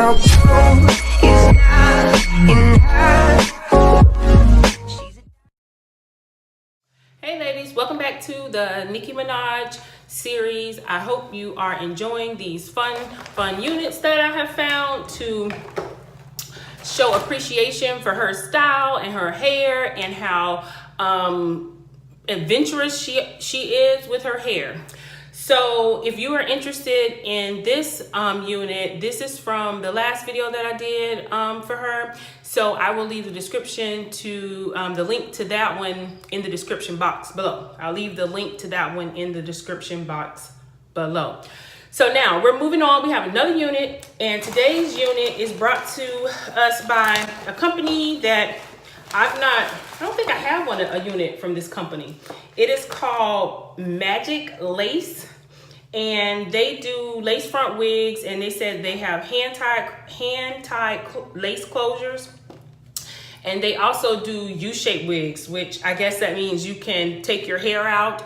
Now blue is not in her. Hey ladies, welcome back to the Nicki Minaj series. I hope you are enjoying these fun units that I have found to show appreciation for her style and her hair and how adventurous she is with her hair. So if you are interested in this unit, this is from the last video that I did for her. So I will leave the description to the link to that one in the description box below. I'll leave the link to that one in the description box below. So now we're moving on. We have another unit, and today's unit is brought to us by a company that I don't think I have a unit from this company. It is called Magic Lace, and they do lace front wigs, and they said they have hand-tied lace closures. And they also do U-shaped wigs, which I guess that means you can take your hair out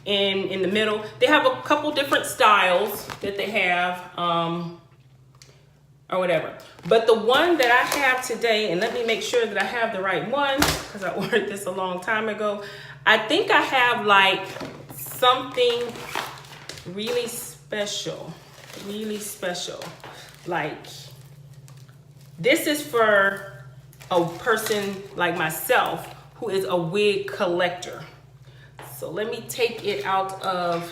in the middle. They have a couple different styles that they have or whatever. But the one that I have today, and let me make sure that I have the right one because I ordered this a long time ago. I think I have like something really special. Like this is for a person like myself who is a wig collector. So let me take it out of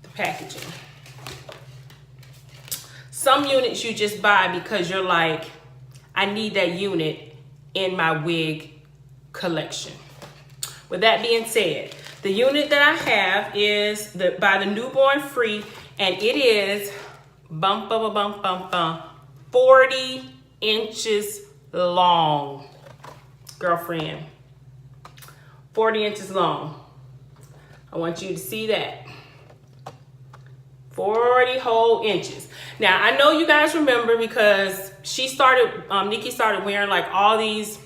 the packaging. Some units you just buy because you're like, I need that unit in my wig collection. With that being said, the unit that I have is by the Newborn Free, and it is 40 inches long, girlfriend. 40 inches long. I want you to see that. 40 whole inches. Now I know you guys remember because Nicki started wearing like all these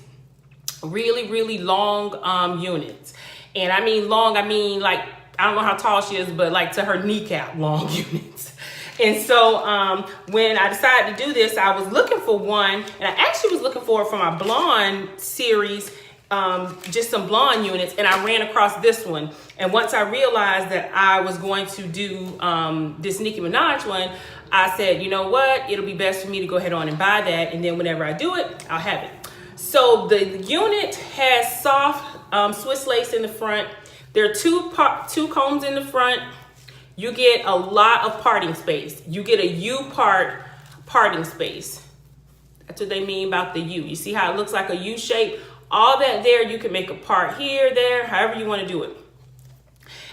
really long units. And I mean long, I mean like, I don't know how tall she is, but like to her kneecap long units. And so when I decided to do this, I was looking for one, and I actually was looking for it for my blonde series, just some blonde units, and I ran across this one. And once I realized that I was going to do this Nicki Minaj one, I said, you know what, it'll be best for me to go ahead on and buy that, and then whenever I do it, I'll have it. So the unit has soft Swiss lace in the front. There are two combs in the front. You get a lot of parting space. You get a U-part parting space. That's what they mean about the U. You see how it looks like a U shape? All that there, you can make a part here, there, however you want to do it.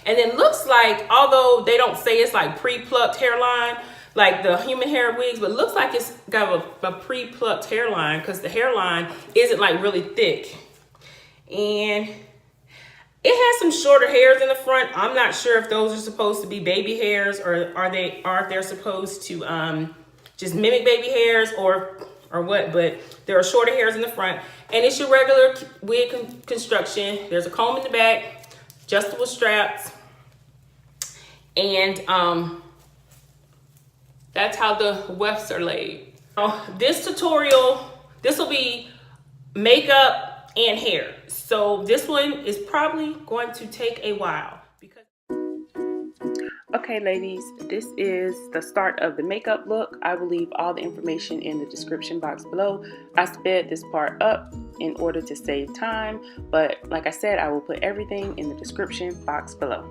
And then looks like, although they don't say it's like pre-plucked hairline, like the human hair wigs, but looks like it's got a pre-plucked hairline because the hairline isn't like really thick. And it has some shorter hairs in the front. I'm not sure if those are supposed to be baby hairs or are they supposed to just mimic baby hairs or what, but there are shorter hairs in the front. And it's your regular wig construction. There's a comb in the back, adjustable straps, and that's how the wefts are laid. This tutorial, this will be makeup and hair. So this one is probably going to take a while. Okay, ladies, this is the start of the makeup look. I will leave all the information in the description box below. I sped this part up in order to save time, but like I said, I will put everything in the description box below.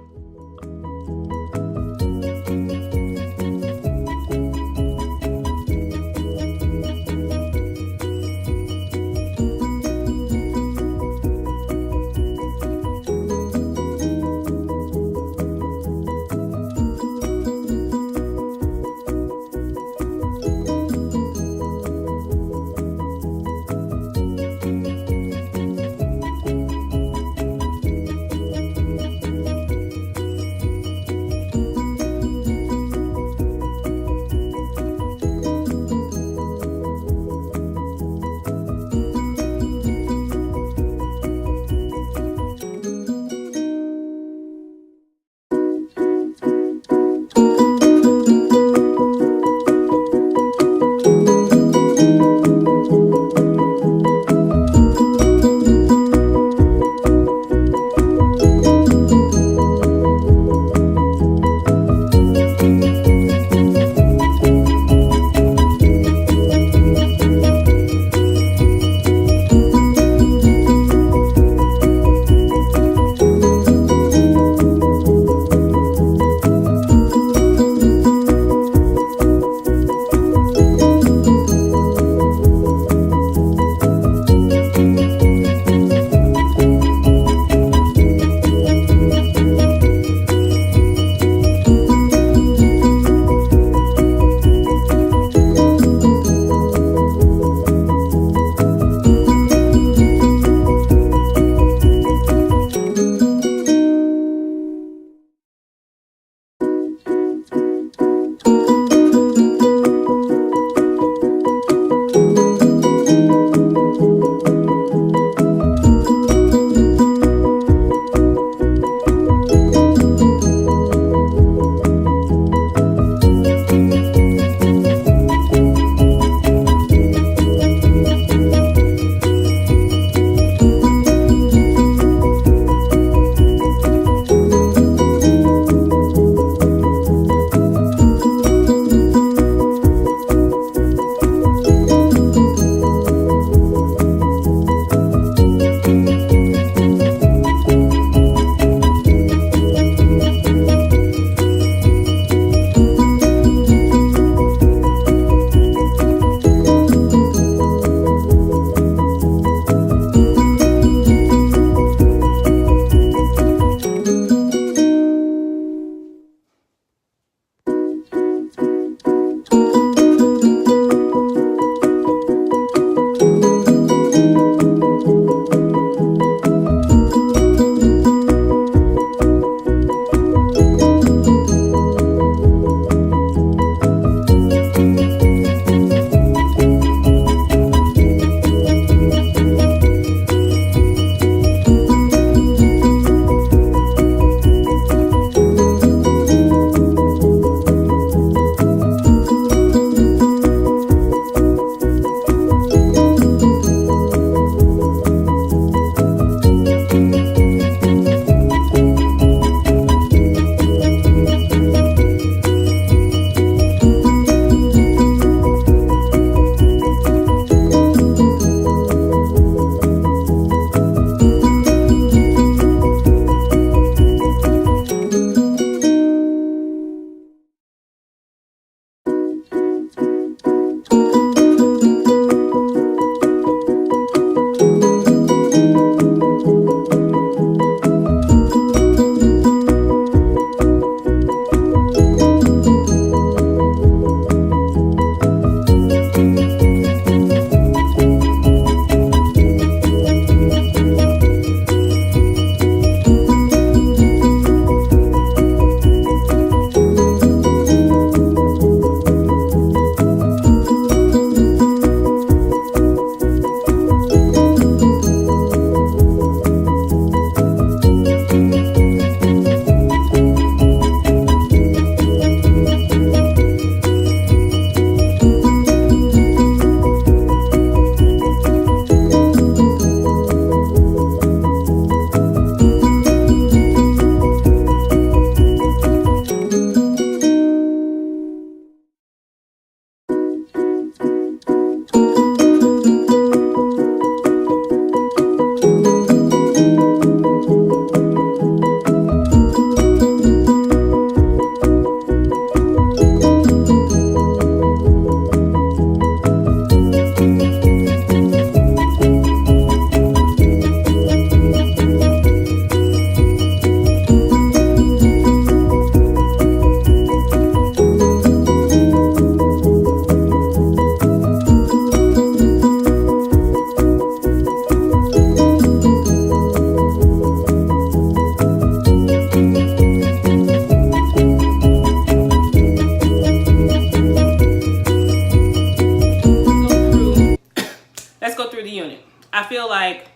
I feel like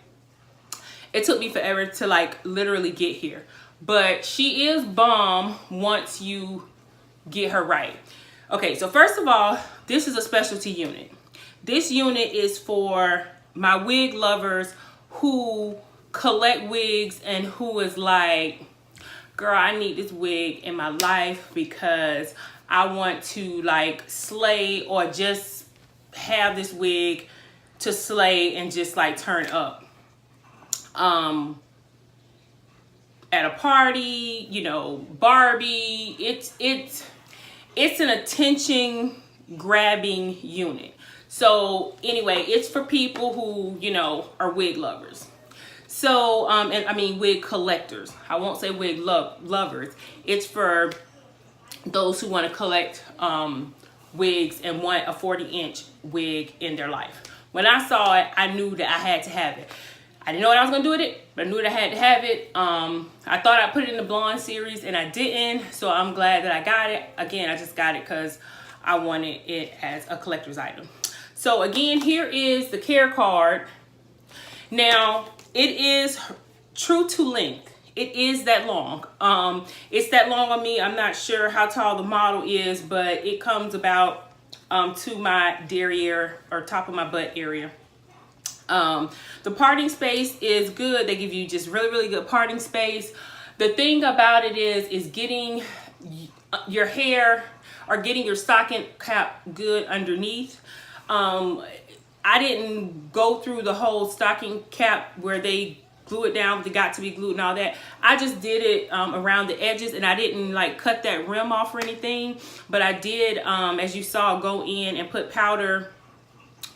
it took me forever to like literally get here. But she is bomb once you get her right. Okay, so first of all, this is a specialty unit. This unit is for my wig lovers who collect wigs and who is like, girl, I need this wig in my life because I want to like slay, or just have this wig to slay and just like turn up. At a party, you know, Barbie, it's an attention grabbing unit. So anyway, it's for people who, you know, are wig lovers. So, and I mean wig collectors. I won't say wig lovers. It's for those who want to collect wigs and want a 40-inch wig in their life. When I saw it, I knew that I had to have it. I didn't know what I was going to do with it, but I knew that I had to have it. I thought I'd put it in the blonde series, and I didn't. So I'm glad that I got it. Again, I just got it because I wanted it as a collector's item. So again, here is the care card. Now, it is true to length. It is that long. It's that long on me. I'm not sure how tall the model is, but it comes about to my derriere or top of my butt area. The parting space is good. They give you just really, really good parting space. The thing about it is getting your hair or getting your stocking cap good underneath. I didn't go through the whole stocking cap where they glue it down with the got to be glued and all that. I just did it around the edges, and I didn't like cut that rim off or anything, but I did, as you saw, go in and put powder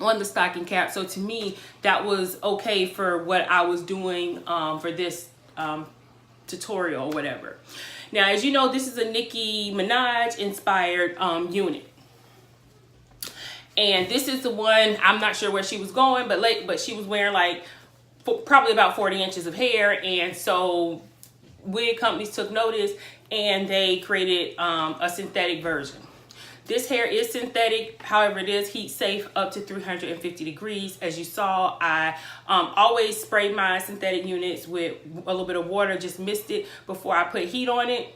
on the stocking cap. So to me, that was okay for what I was doing for this tutorial or whatever. Now, as you know, this is a Nicki Minaj inspired unit. And this is the one, I'm not sure where she was going, but she was wearing like probably about 40 inches of hair. And so wig companies took notice and they created a synthetic version. This hair is synthetic, however, it is heat safe up to 350 degrees. As you saw, I always spray my synthetic units with a little bit of water, just mist it before I put heat on it.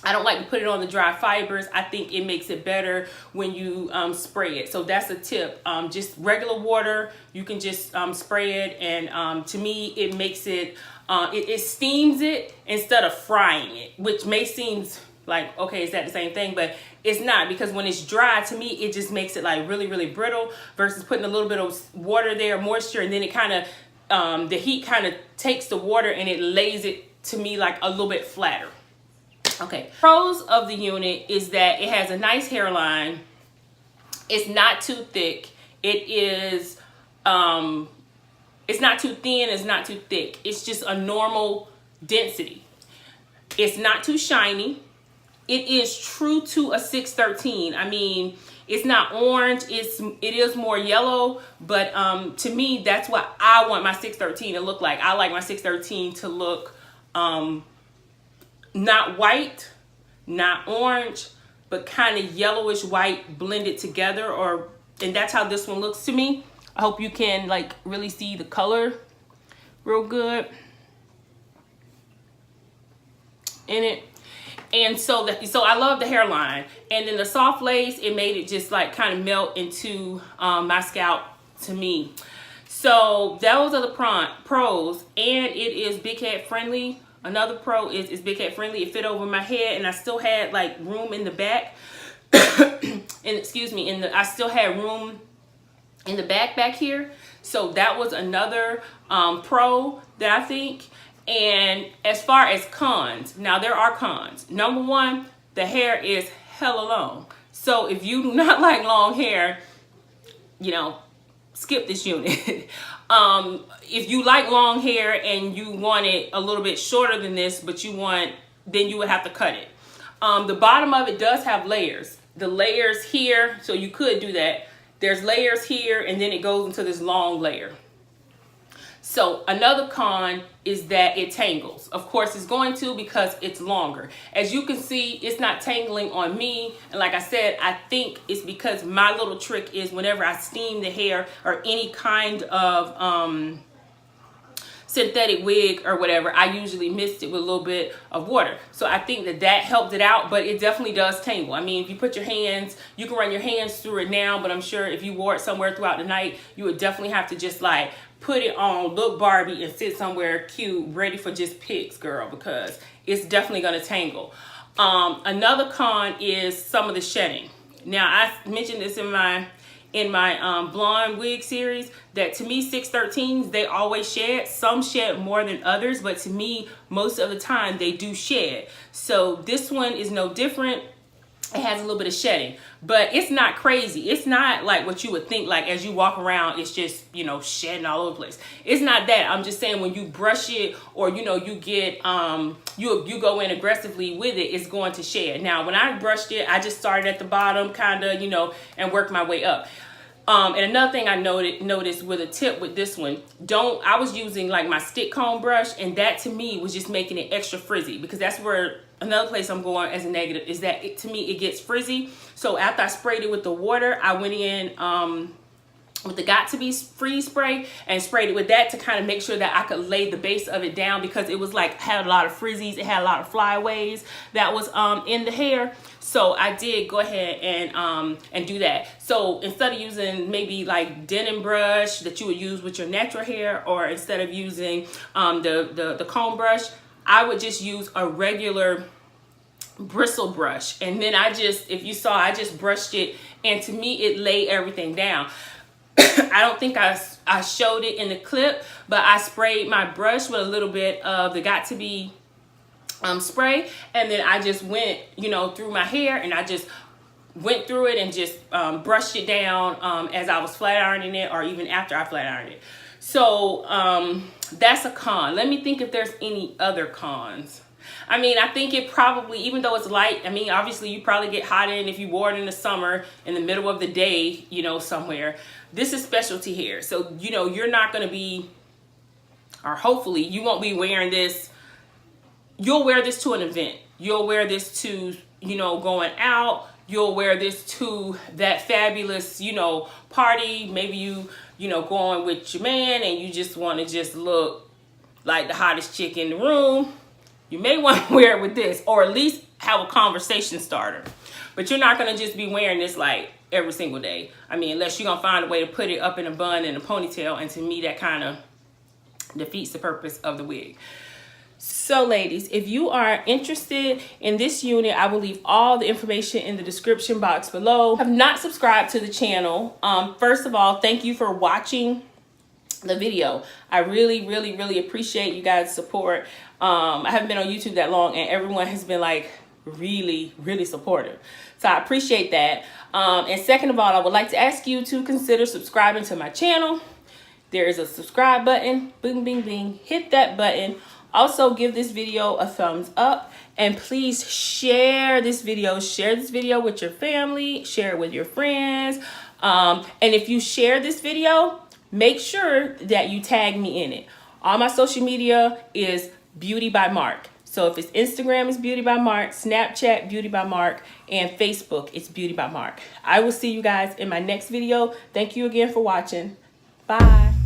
I don't like to put it on the dry fibers. I think it makes it better when you spray it. So that's a tip. Just regular water, you can just spray it. And to me, it makes it, it steams it instead of frying it, which may seem like, okay, is that the same thing? But it's not, because when it's dry, to me, it just makes it like really, really brittle versus putting a little bit of water there, moisture, and then it kind of, the heat kind of takes the water and it lays it, to me, like a little bit flatter. Okay, pros of the unit is that it has a nice hairline. It's not too thick. It is, it's not too thin, it's not too thick. It's just a normal density. It's not too shiny. It is true to a 613. I mean, it's not orange, it is more yellow, but to me, that's what I want my 613 to look like. I like my 613 to look not white, not orange, but kind of yellowish white blended together, and that's how this one looks to me. I hope you can like really see the color real good in it. And so I love the hairline, and then the soft lace, it made it just like kind of melt into my scalp to me. So those are the pros, and it is big head friendly. Another pro is it's big head friendly. It fit over my head, and I still had like room in the back. And excuse me, I still had room in the back here. So that was another pro that I think. And as far as cons, now there are cons. Number one, the hair is hella long. So if you do not like long hair, you know, skip this unit. If you like long hair and you want it a little bit shorter than this, but then you would have to cut it. The bottom of it does have layers. The layers here, so you could do that. There's layers here, and then it goes into this long layer. So another con is that it tangles. Of course it's going to, because it's longer. As you can see, it's not tangling on me. And like I said, I think it's because my little trick is whenever I steam the hair or any kind of synthetic wig or whatever, I usually mixed it with a little bit of water. So I think that that helped it out, but it definitely does tangle. I mean, if you put your hands, you can run your hands through it now, but I'm sure if you wore it somewhere throughout the night, you would definitely have to just like put it on, look Barbie, and sit somewhere cute, ready for just pics, girl, because it's definitely gonna tangle. Another con is some of the shedding. Now, I mentioned this in my blonde wig series, that to me 613s, they always shed. Some shed more than others, but to me most of the time they do shed. So this one is no different. It has a little bit of shedding, but it's not crazy. It's not like what you would think, like as you walk around it's just, you know, shedding all over the place. It's not that. I'm just saying when you brush it, or you know, you get you go in aggressively with it, it's going to shed. Now when I brushed it, I just started at the bottom kind of, you know, and worked my way up. And another thing I noticed with a tip with this one, I was using like my stick comb brush, and that to me was just making it extra frizzy, because that's where another place I'm going as a negative is that to me it gets frizzy. So after I sprayed it with the water, I went in with the Got To Be Free spray and sprayed it with that to kind of make sure that I could lay the base of it down, because it was like had a lot of frizzies, it had a lot of flyaways that was in the hair. So I did go ahead and do that. So instead of using maybe like denim brush that you would use with your natural hair, or instead of using the comb brush, I would just use a regular bristle brush. And then if you saw, I just brushed it, and to me it laid everything down. I don't think I showed it in the clip, but I sprayed my brush with a little bit of the Got To Be spray, and then I just went, you know, through my hair, and I just went through it and just brushed it down as I was flat ironing it, or even after I flat ironed it. So that's a con. Let me think if there's any other cons. I mean, I think it probably, even though it's light, I mean, obviously you probably get hot in if you wore it in the summer in the middle of the day, you know, somewhere. This is specialty hair. So, you know, you're not going to be, or hopefully you won't be wearing this. You'll wear this to an event. You'll wear this to, you know, going out. You'll wear this to that fabulous, you know, party. Maybe you know, going with your man and you just want to just look like the hottest chick in the room. You may want to wear it with this, or at least have a conversation starter. But you're not going to just be wearing this like every single day. I mean, unless you're going to find a way to put it up in a bun and a ponytail. And to me, that kind of defeats the purpose of the wig. So ladies, if you are interested in this unit, I will leave all the information in the description box below. Have not subscribed to the channel. First of all, thank you for watching the video. I really appreciate you guys' support. I haven't been on YouTube that long, and everyone has been like really supportive. So I appreciate that. And second of all, I would like to ask you to consider subscribing to my channel. There is a subscribe button. Bing, bing, bing. Hit that button. Also, give this video a thumbs up, and please share this video. Share this video with your family. Share it with your friends. And if you share this video, make sure that you tag me in it. All my social media is Beauty by Mark. So if it's Instagram, it's Beauty by Mark, Snapchat, Beauty by Mark, and Facebook, it's Beauty by Mark. I will see you guys in my next video. Thank you again for watching. Bye.